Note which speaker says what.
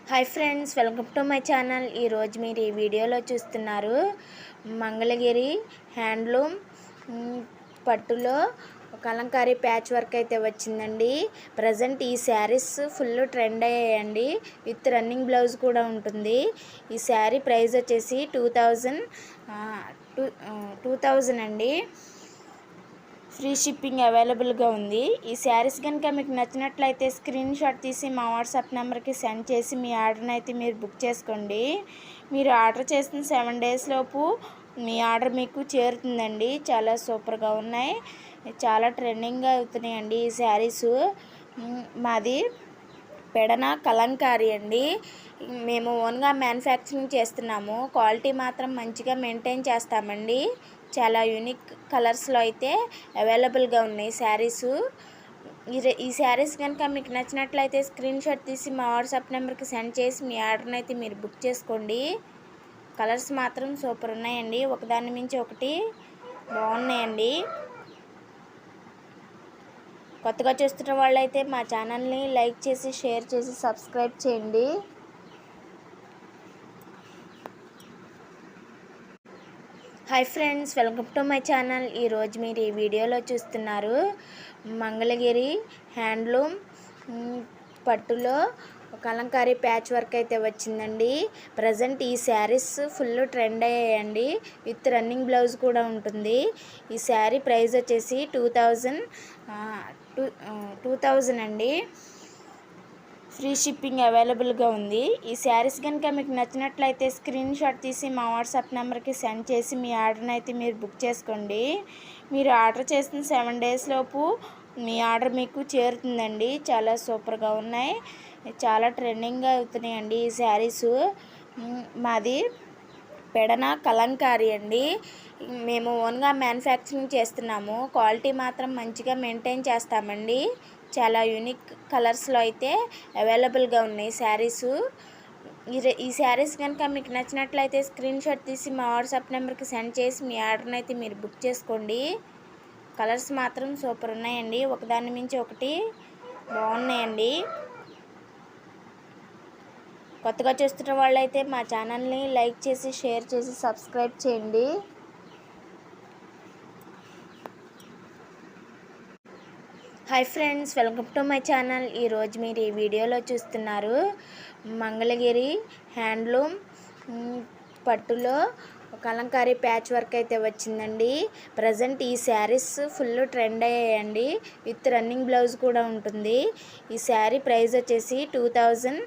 Speaker 1: Hi friends, welcome to my channel. ఈరోజు మీరు ఈ వీడియోలో చూస్తున్నారు మంగళగిరి హ్యాండ్లూమ్ పట్టులో కలంకారీ ప్యాచ్ వర్క్ అయితే వచ్చిందండి. ప్రజెంట్ ఈ శారీస్ ఫుల్ ట్రెండ్ అయ్యాయండి. విత్ రన్నింగ్ బ్లౌజ్ కూడా ఉంటుంది. ఈ శారీ ప్రైస్ వచ్చేసి 2000 అండి. ఫ్రీ షిప్పింగ్ అవైలబుల్గా ఉంది. ఈ శారీస్ కనుక మీకు నచ్చినట్లయితే స్క్రీన్ షాట్ తీసి మా వాట్సాప్ నెంబర్కి సెండ్ చేసి మీ ఆర్డర్ని అయితే మీరు బుక్ చేసుకోండి. మీరు ఆర్డర్ చేసిన 7 days లోపు మీ ఆర్డర్ మీకు చేరుతుందండి. చాలా సూపర్గా ఉన్నాయి, చాలా ట్రెండింగ్గా అవుతున్నాయండి ఈ శారీసు. మాది పెడన కలంకారీ అండి. మేము ఓన్గా మ్యానుఫ్యాక్చరింగ్ చేస్తున్నాము. క్వాలిటీ మాత్రం మంచిగా మెయింటైన్ చేస్తామండి. చాలా యూనిక్ కలర్స్లో అయితే అవైలబుల్గా ఉన్నాయి శారీసు. ఈ శారీస్ కనుక మీకు నచ్చినట్లయితే స్క్రీన్ షాట్ తీసి మా వాట్సాప్ నెంబర్కి సెండ్ చేసి మీ ఆర్డర్ని అయితే మీరు బుక్ చేసుకోండి. కలర్స్ మాత్రం సూపర్ ఉన్నాయండి, ఒకదాని మించి ఒకటి బాగున్నాయండి. కొత్తగా చూస్తున్న వాళ్ళైతే మా ఛానల్ని లైక్ చేసి షేర్ చేసి సబ్స్క్రైబ్ చేయండి. Hi friends, welcome to my channel. ఈరోజు మీరు ఈ వీడియోలో చూస్తున్నారు మంగళగిరి హ్యాండ్లూమ్ పట్టులో కలంకారీ ప్యాచ్ వర్క్ అయితే వచ్చిందండి. ప్రజెంట్ ఈ శారీస్ ఫుల్ ట్రెండ్ అయ్యాయండి. విత్ రన్నింగ్ బ్లౌజ్ కూడా ఉంటుంది. ఈ శారీ ప్రైస్ వచ్చేసి 2000 అండి. ఫ్రీ షిప్పింగ్ అవైలబుల్గా ఉంది. ఈ శారీస్ కనుక మీకు నచ్చినట్లయితే స్క్రీన్ షాట్ తీసి మా వాట్సాప్ నెంబర్కి సెండ్ చేసి మీ ఆర్డర్ని అయితే మీరు బుక్ చేసుకోండి. మీరు ఆర్డర్ చేసిన 7 days లోపు మీ ఆర్డర్ మీకు చేరుతుందండి. చాలా సూపర్గా ఉన్నాయి, చాలా ట్రెండింగ్గా అవుతున్నాయండి ఈ శారీసు. మాది పెడన కలంకారీ అండి. మేము ఓన్గా మ్యానుఫ్యాక్చరింగ్ చేస్తున్నాము. క్వాలిటీ మాత్రం మంచిగా మెయింటైన్ చేస్తామండి. చాలా యూనిక్ కలర్స్లో అయితే అవైలబుల్గా ఉన్నాయి శారీసు. ఈ శారీస్ కనుక మీకు నచ్చినట్లయితే స్క్రీన్ షాట్ తీసి మా వాట్సాప్ నెంబర్కి సెండ్ చేసి మీ ఆర్డర్ని అయితే మీరు బుక్ చేసుకోండి. కలర్స్ మాత్రం సూపర్ ఉన్నాయండి, ఒకదాని మించి ఒకటి బాగున్నాయండి. కొత్తగా చూస్తున్న వాళ్ళైతే మా ఛానల్ని లైక్ చేసి షేర్ చేసి సబ్స్క్రైబ్ చేయండి. Hi friends, welcome to my channel. ఈరోజు మీరు ఈ వీడియోలో చూస్తున్నారు మంగళగిరి హ్యాండ్లూమ్ పట్టులో కలంకారీ ప్యాచ్ వర్క్ అయితే వచ్చిందండి. ప్రజెంట్ ఈ శారీస్ ఫుల్ ట్రెండ్ అయ్యాయండి. విత్ రన్నింగ్ బ్లౌజ్ కూడా ఉంటుంది. ఈ శారీ ప్రైస్ వచ్చేసి 2000